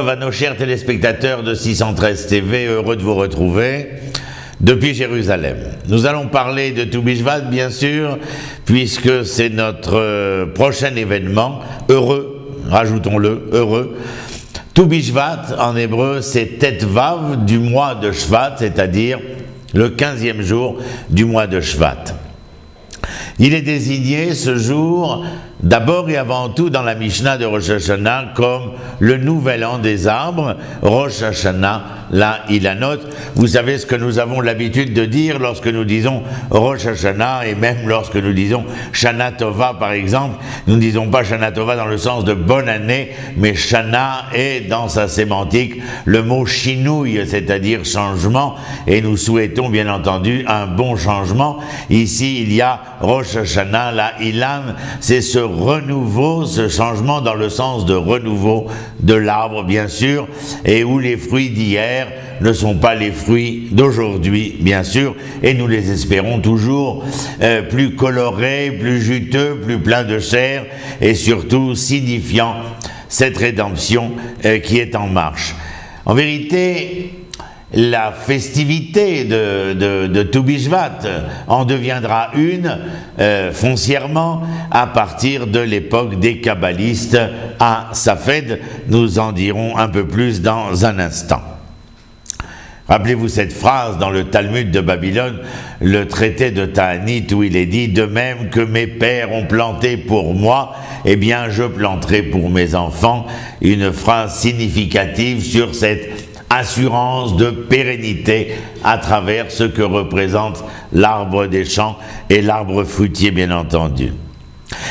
Tov à nos chers téléspectateurs de 613 TV, heureux de vous retrouver depuis Jérusalem. Nous allons parler de Tou Bishvat, bien sûr, puisque c'est notre prochain événement, heureux, rajoutons-le, heureux. Tou Bishvat, en hébreu, c'est Tet Vav du mois de Shvat, c'est-à-dire le 15e jour du mois de Shvat. Il est désigné ce jour d'abord et avant tout dans la Mishnah de Rosh Hashanah comme le nouvel an des arbres, Rosh Hashanah, la Ilanot. Vous savez ce que nous avons l'habitude de dire lorsque nous disons Rosh Hashanah et même lorsque nous disons Shana Tova par exemple. Nous ne disons pas Shana Tova dans le sens de bonne année, mais Shana est dans sa sémantique le mot chinouille, c'est-à-dire changement, et nous souhaitons bien entendu un bon changement. Ici il y a Rosh Hashanah, la Ilan, c'est ce renouveau, ce changement dans le sens de renouveau de l'arbre bien sûr, et où les fruits d'hier ne sont pas les fruits d'aujourd'hui bien sûr, et nous les espérons toujours plus colorés, plus juteux, plus pleins de chair, et surtout signifiant cette rédemption qui est en marche. En vérité, la festivité de Tou Bishvat en deviendra une foncièrement à partir de l'époque des kabbalistes à Safed. Nous en dirons un peu plus dans un instant. Rappelez-vous cette phrase dans le Talmud de Babylone, le traité de Ta'anit, où il est dit « De même que mes pères ont planté pour moi, eh bien je planterai pour mes enfants ». Une phrase significative sur cette assurance de pérennité à travers ce que représente l'arbre des champs et l'arbre fruitier bien entendu.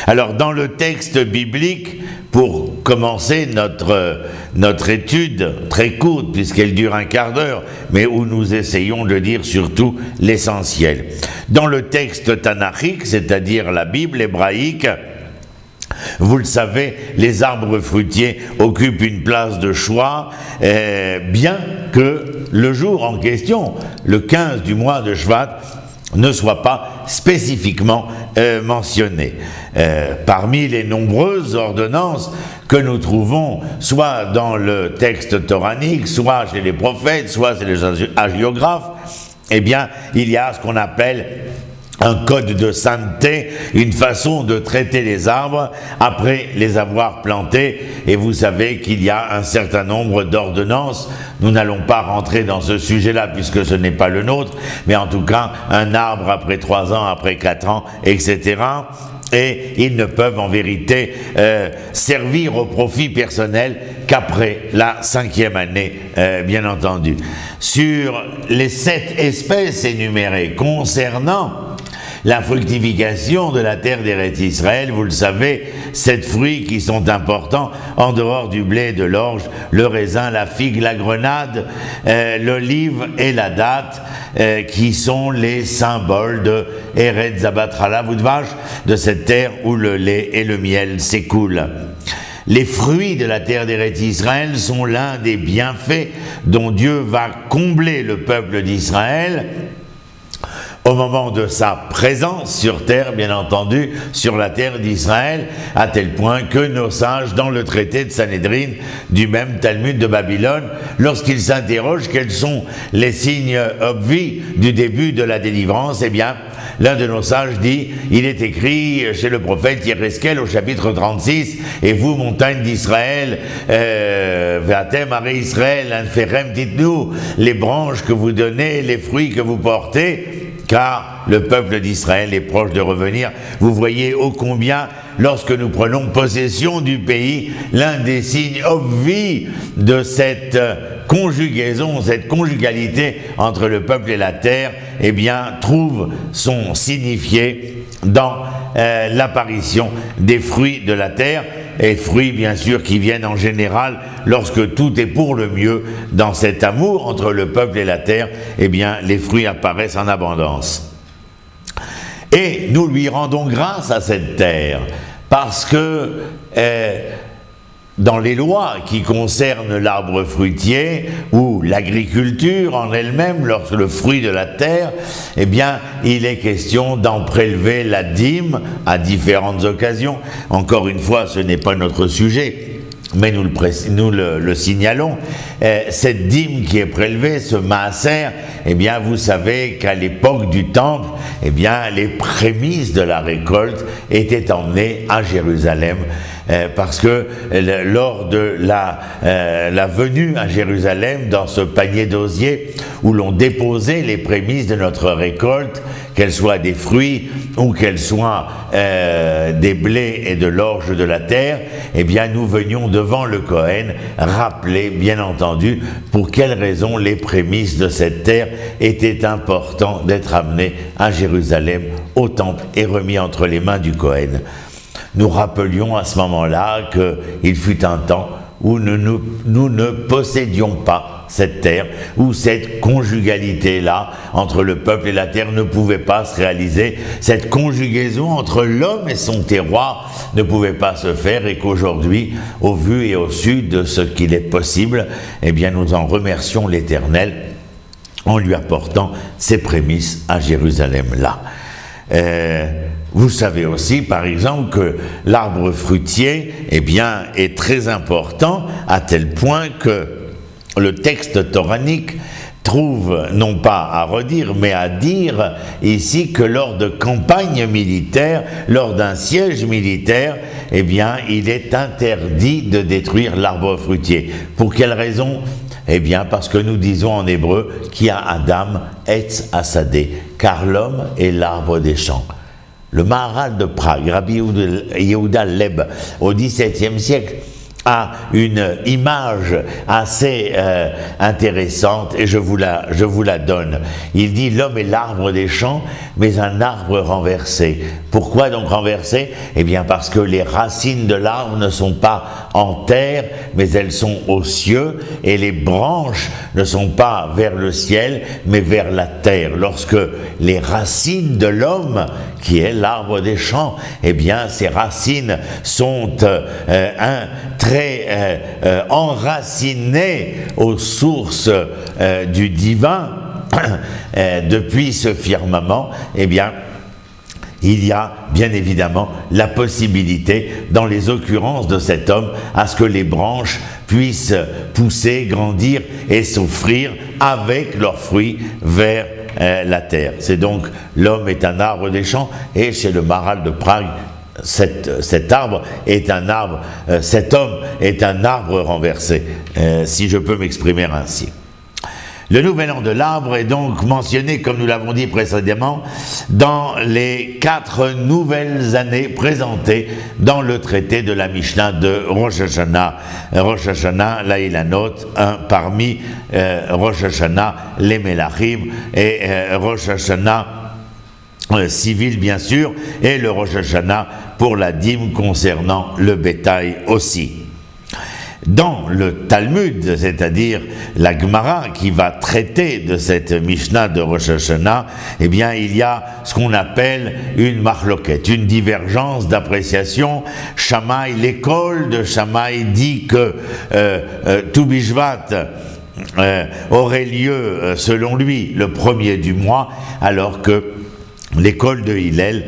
Alors dans le texte biblique, pour commencer notre étude très courte puisqu'elle dure un quart d'heure, mais où nous essayons de dire surtout l'essentiel. Dans le texte tanachique, c'est-à-dire la Bible hébraïque, vous le savez, les arbres fruitiers occupent une place de choix, bien que le jour en question, le 15 du mois de Shvat, ne soit pas spécifiquement mentionné. Parmi les nombreuses ordonnances que nous trouvons soit dans le texte toranique, soit chez les prophètes, soit chez les hagiographes, eh bien, il y a ce qu'on appelle un code de sainteté, une façon de traiter les arbres après les avoir plantés, et vous savez qu'il y a un certain nombre d'ordonnances. Nous n'allons pas rentrer dans ce sujet-là puisque ce n'est pas le nôtre, mais en tout cas, un arbre après 3 ans, après 4 ans, etc., et ils ne peuvent en vérité servir au profit personnel qu'après la 5e année, bien entendu. Sur les 7 espèces énumérées concernant la fructification de la terre d'Eretz Israël, vous le savez, 7 fruits qui sont importants en dehors du blé, de l'orge, le raisin, la figue, la grenade, l'olive et la date, qui sont les symboles de Eretz Zabatrala Voudvash, de cette terre où le lait et le miel s'écoulent. Les fruits de la terre d'Eretz Israël sont l'un des bienfaits dont Dieu va combler le peuple d'Israël au moment de sa présence sur terre, bien entendu, sur la terre d'Israël, à tel point que nos sages, dans le traité de Sanhédrin, du même Talmud de Babylone, lorsqu'ils s'interrogent quels sont les signes obvis du début de la délivrance, eh bien, l'un de nos sages dit, il est écrit chez le prophète Yéreskel au chapitre 36, « Et vous, montagne d'Israël, Ve'atem aré Israël, Anferem titnu » les branches que vous donnez, les fruits que vous portez, car le peuple d'Israël est proche de revenir. Vous voyez ô combien, lorsque nous prenons possession du pays, l'un des signes obvis de cette conjugaison, cette conjugalité entre le peuple et la terre, eh bien, trouve son signifié dans l'apparition des fruits de la terre, et fruits bien sûr qui viennent en général lorsque tout est pour le mieux dans cet amour entre le peuple et la terre, eh bien les fruits apparaissent en abondance. Et nous lui rendons grâce à cette terre parce que dans les lois qui concernent l'arbre fruitier ou l'agriculture en elle-même, lorsque le fruit de la terre, eh bien, il est question d'en prélever la dîme à différentes occasions. Encore une fois, ce n'est pas notre sujet. mais nous le signalons, cette dîme qui est prélevée, ce maaser, eh bien, vous savez qu'à l'époque du Temple, eh bien, les prémices de la récolte étaient emmenées à Jérusalem, parce que lors de la venue à Jérusalem, dans ce panier d'osier, où l'on déposait les prémices de notre récolte, qu'elles soient des fruits ou qu'elles soient des blés et de l'orge de la terre, eh bien nous venions devant le Kohen rappeler, bien entendu, pour quelles raisons les prémices de cette terre étaient importants d'être amenés à Jérusalem, au temple et remis entre les mains du Kohen. Nous rappelions à ce moment-là qu'il fut un temps où nous ne possédions pas cette terre, où cette conjugalité-là entre le peuple et la terre ne pouvait pas se réaliser, cette conjugaison entre l'homme et son terroir ne pouvait pas se faire, et qu'aujourd'hui, au vu et au su de ce qu'il est possible, eh bien nous en remercions l'Éternel en lui apportant ces prémices à Jérusalem-là. Vous savez aussi, par exemple, que l'arbre fruitier, eh bien, est très important, à tel point que le texte toranique trouve, non pas à redire, mais à dire ici que lors de campagnes militaires, lors d'un siège militaire, eh bien, il est interdit de détruire l'arbre fruitier. Pour quelle raison ? Eh bien, parce que nous disons en hébreu qu'il y a Adam Etz Hasadeh, car l'homme est l'arbre des champs. Le Maharal de Prague, Rabbi Yehuda Leib, au XVIIe siècle, a une image assez intéressante, et je vous la donne. Il dit: l'homme est l'arbre des champs, mais un arbre renversé. Pourquoi donc renversé? Eh bien parce que les racines de l'arbre ne sont pas en terre, mais elles sont aux cieux, et les branches ne sont pas vers le ciel, mais vers la terre. Lorsque les racines de l'homme, qui est l'arbre des champs, eh bien ces racines sont très enracinées aux sources du divin, depuis ce firmament, eh bien il y a bien évidemment la possibilité, dans les occurrences de cet homme, à ce que les branches puissent pousser, grandir et s'offrir avec leurs fruits vers la terre. C'est donc l'homme est un arbre des champs, et chez le Maharal de Prague, cet arbre est un arbre, cet homme est un arbre renversé, si je peux m'exprimer ainsi. Le nouvel an de l'arbre est donc mentionné, comme nous l'avons dit précédemment, dans les 4 nouvelles années présentées dans le traité de la Mishnah de Rosh Hashanah. Rosh Hashanah, l'Ailanot, un parmi Rosh Hashanah, les Melachim, et Rosh Hashanah civil bien sûr, et le Rosh Hashanah pour la dîme concernant le bétail aussi. Dans le Talmud, c'est-à-dire la Gemara qui va traiter de cette Mishnah de Rosh Hashanah, eh bien il y a ce qu'on appelle une marloquette, une divergence d'appréciation. Shammai, l'école de Shammai dit que Tou Bishvat aurait lieu, selon lui, le 1er du mois, alors que l'école de Hillel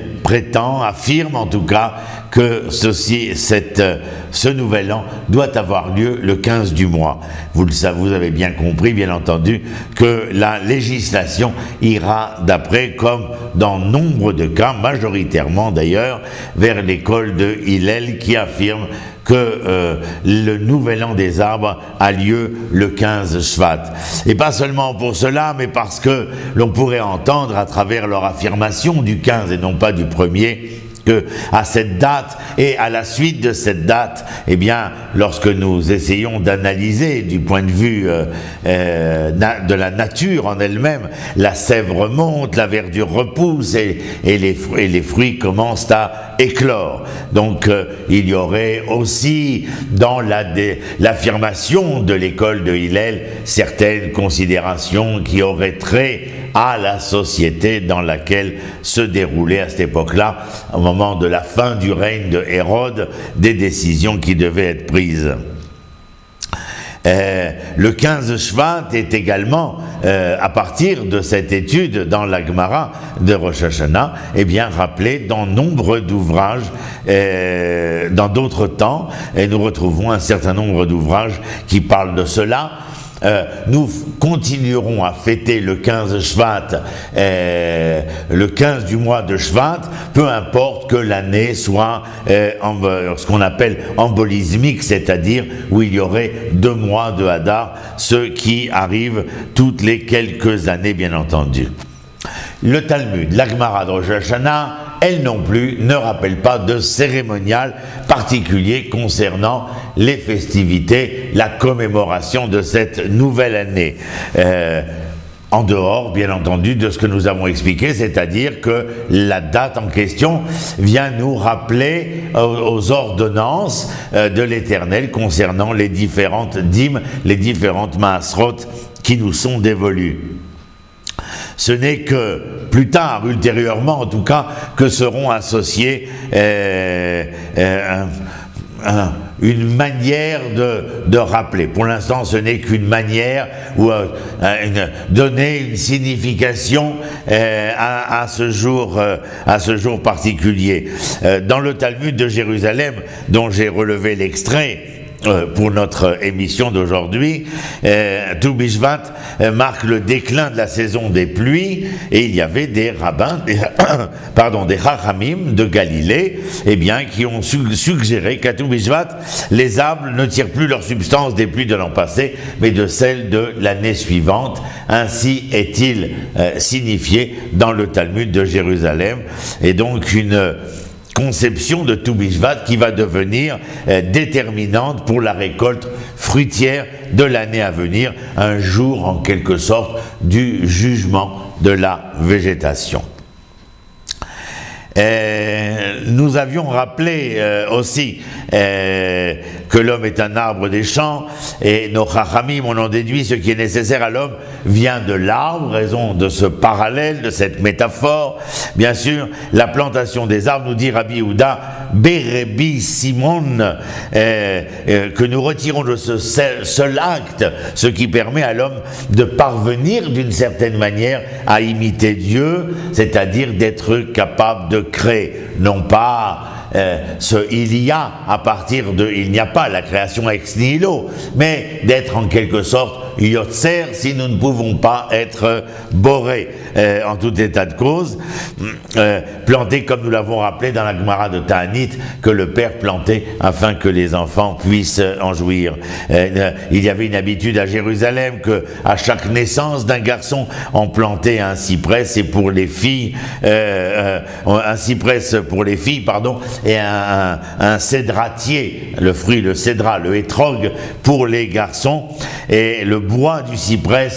affirme en tout cas que ce nouvel an doit avoir lieu le 15 du mois. Vous avez bien compris, bien entendu, que la législation ira d'après, comme dans nombre de cas, majoritairement d'ailleurs, vers l'école de Hillel qui affirme que le nouvel an des arbres a lieu le 15 Shvat. Et pas seulement pour cela, mais parce que l'on pourrait entendre à travers leur affirmation du 15 et non pas du 1er, que à cette date et à la suite de cette date, eh bien, lorsque nous essayons d'analyser du point de vue de la nature en elle-même, la sève remonte, la verdure repousse et les fruits commencent à éclore. Donc il y aurait aussi dans l'affirmation de l'école de Hillel certaines considérations qui auraient trait à la société dans laquelle se déroulait à cette époque-là, au moment de la fin du règne de Hérode, des décisions qui devaient être prises. Le 15 Shvat est également, à partir de cette étude dans la Gemara de Rosh Hashanah, eh bien rappelé dans nombre d'ouvrages, dans d'autres temps, et nous retrouvons un certain nombre d'ouvrages qui parlent de cela. Nous continuerons à fêter le 15 Shvat, le 15 du mois de Shvat, peu importe que l'année soit ce qu'on appelle embolismique, c'est-à-dire où il y aurait 2 mois de Hadar, ce qui arrive toutes les quelques années, bien entendu. Le Talmud, la Gemara de Rosh Hashanah, elle non plus ne rappelle pas de cérémonial particulier concernant les festivités, la commémoration de cette nouvelle année. En dehors, bien entendu, de ce que nous avons expliqué, c'est-à-dire que la date en question vient nous rappeler aux ordonnances de l'Éternel concernant les différentes dîmes, les différentes maasrot qui nous sont dévolues. Ce n'est que plus tard, ultérieurement en tout cas, que seront associés une manière de rappeler. Pour l'instant, ce n'est qu'une manière ou donner une signification à ce jour particulier. Dans le Talmud de Jérusalem, dont j'ai relevé l'extrait pour notre émission d'aujourd'hui, Tou Bishvat marque le déclin de la saison des pluies, et il y avait des rabbins, des Chachamim de Galilée, eh bien, qui ont suggéré qu'à Tou Bishvat, les arbres ne tirent plus leur substance des pluies de l'an passé, mais de celles de l'année suivante. Ainsi est-il signifié dans le Talmud de Jérusalem, et donc une conception de Tou Bishvat qui va devenir déterminante pour la récolte fruitière de l'année à venir, un jour en quelque sorte du jugement de la végétation. Nous avions rappelé aussi que l'homme est un arbre des champs, et nos chachamim en ont déduit ce qui est nécessaire à l'homme vient de l'arbre, raison de ce parallèle, de cette métaphore. Bien sûr, la plantation des arbres, nous dit Rabbi Yehuda, Bérébi Simon, que nous retirons de ce seul acte, ce qui permet à l'homme de parvenir d'une certaine manière à imiter Dieu, c'est-à-dire d'être capable de créer, non pas il y a à partir de, il n'y a pas la création ex nihilo, mais d'être en quelque sorte yotzer si nous ne pouvons pas être borés en tout état de cause, planter comme nous l'avons rappelé dans la Gemara de Ta'anit, que le père plantait afin que les enfants puissent en jouir. Il y avait une habitude à Jérusalem que à chaque naissance d'un garçon on plantait un cyprès, et pour les filles un cyprès pour les filles, pardon, et un cédratier, le fruit, le cédra, le hétrog pour les garçons, et le bois du cyprès,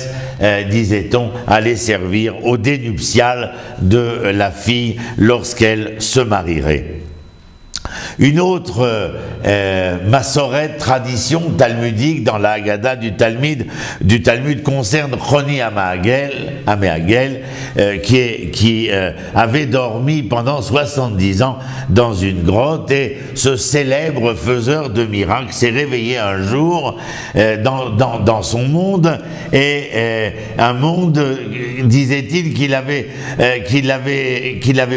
disait-on, allait servir au dénuptial de la fille lorsqu'elle se marierait. Une autre massorette, tradition talmudique dans la Haggadah du Talmud concerne Choni Améagel, qui avait dormi pendant 70 ans dans une grotte, et ce célèbre faiseur de miracles s'est réveillé un jour dans son monde, et un monde, disait-il, qu'il avait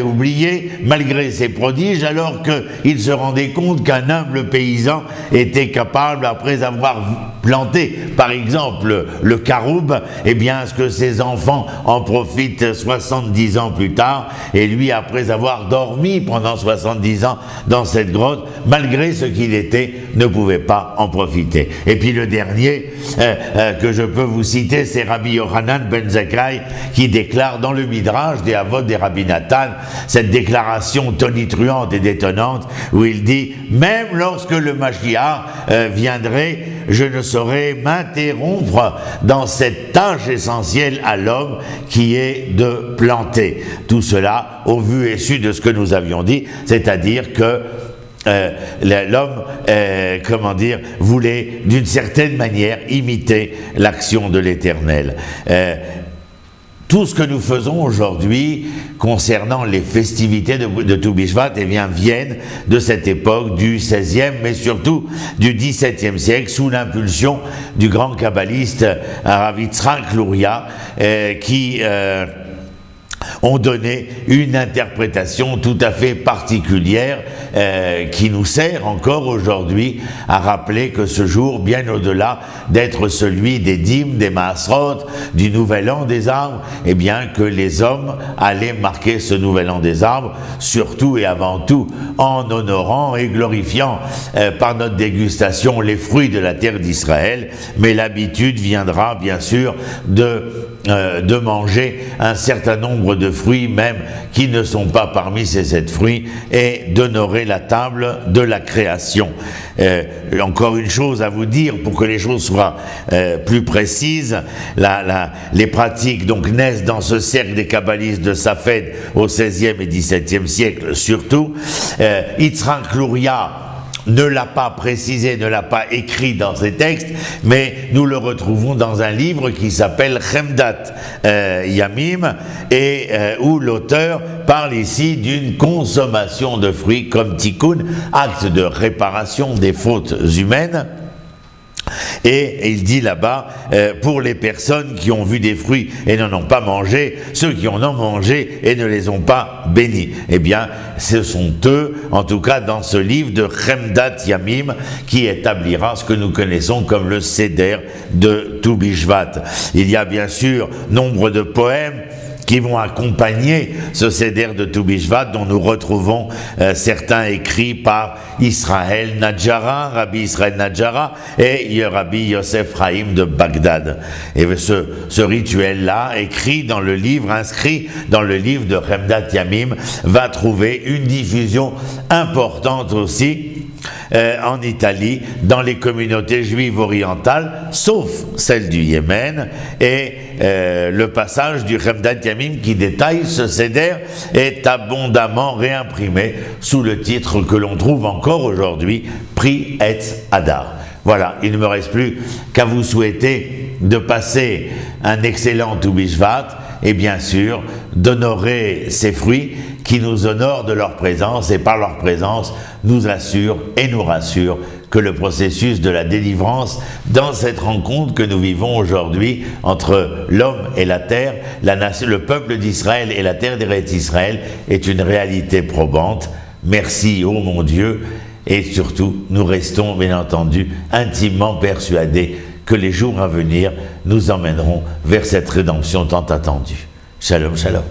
oublié malgré ses prodiges, alors qu'il se rendait compte qu'un humble paysan était capable, après avoir planté par exemple le caroube, eh bien ce que ses enfants en profitent 70 ans plus tard, et lui, après avoir dormi pendant 70 ans dans cette grotte, malgré ce qu'il était, ne pouvait pas en profiter. Et puis le dernier que je peux vous citer, c'est Rabbi Yochanan ben Zakkai, qui déclare dans le Midrash des Avot des Rabbi Nathan cette déclaration tonitruante et détonnante, où il dit: même lorsque le Mashiach viendrait, je ne saurais m'interrompre dans cette tâche essentielle à l'homme qui est de planter. Tout cela au vu et su de ce que nous avions dit, c'est-à-dire que l'homme, voulait d'une certaine manière imiter l'action de l'Éternel. tout ce que nous faisons aujourd'hui concernant les festivités de Tou Bishvat, eh bien, viennent de cette époque du XVIe, mais surtout du XVIIe siècle, sous l'impulsion du grand kabbaliste Rav Yitzhak Luria, qui ont donné une interprétation tout à fait particulière qui nous sert encore aujourd'hui à rappeler que ce jour, bien au-delà d'être celui des dîmes, des maasrot, du nouvel an des arbres, eh bien que les hommes allaient marquer ce nouvel an des arbres, surtout et avant tout en honorant et glorifiant par notre dégustation les fruits de la terre d'Israël, mais l'habitude viendra bien sûr de manger un certain nombre de fruits même qui ne sont pas parmi ces 7 fruits et d'honorer la table de la création. Encore une chose à vous dire pour que les choses soient plus précises, les pratiques donc naissent dans ce cercle des kabbalistes de Safed au XVIe et XVIIe siècle surtout. Yitzhak Luria ne l'a pas précisé, ne l'a pas écrit dans ses textes, mais nous le retrouvons dans un livre qui s'appelle Chemdat Yamim, et où l'auteur parle ici d'une consommation de fruits comme tikkun, acte de réparation des fautes humaines. Et il dit là-bas, pour les personnes qui ont vu des fruits et n'en ont pas mangé, ceux qui en ont mangé et ne les ont pas bénis. Eh bien, ce sont eux, en tout cas dans ce livre de Chemdat Yamim, qui établira ce que nous connaissons comme le Seder de Tou Bishvat. Il y a bien sûr nombre de poèmes qui vont accompagner ce Seder de Tou Bishvat, dont nous retrouvons certains écrits par Israël Nadjara, Rabbi Israël Nadjara et Rabbi Yosef Chaim de Bagdad. Et ce rituel-là, écrit dans le livre, inscrit dans le livre de Chemdat Yamim, va trouver une diffusion importante aussi en Italie, dans les communautés juives orientales, sauf celle du Yémen, et le passage du Chemdat Yamim qui détaille ce Seder est abondamment réimprimé sous le titre que l'on trouve encore aujourd'hui, Pri Etz Hadar. Voilà, il ne me reste plus qu'à vous souhaiter de passer un excellent Tou Bishvat et bien sûr d'honorer ces fruits qui nous honorent de leur présence et par leur présence nous assurent et nous rassurent que le processus de la délivrance dans cette rencontre que nous vivons aujourd'hui entre l'homme et la terre, le peuple d'Israël et la terre d'Eretz Israël est une réalité probante. Merci, ô mon Dieu, et surtout nous restons bien entendu intimement persuadés que les jours à venir nous emmèneront vers cette rédemption tant attendue. Shalom, shalom.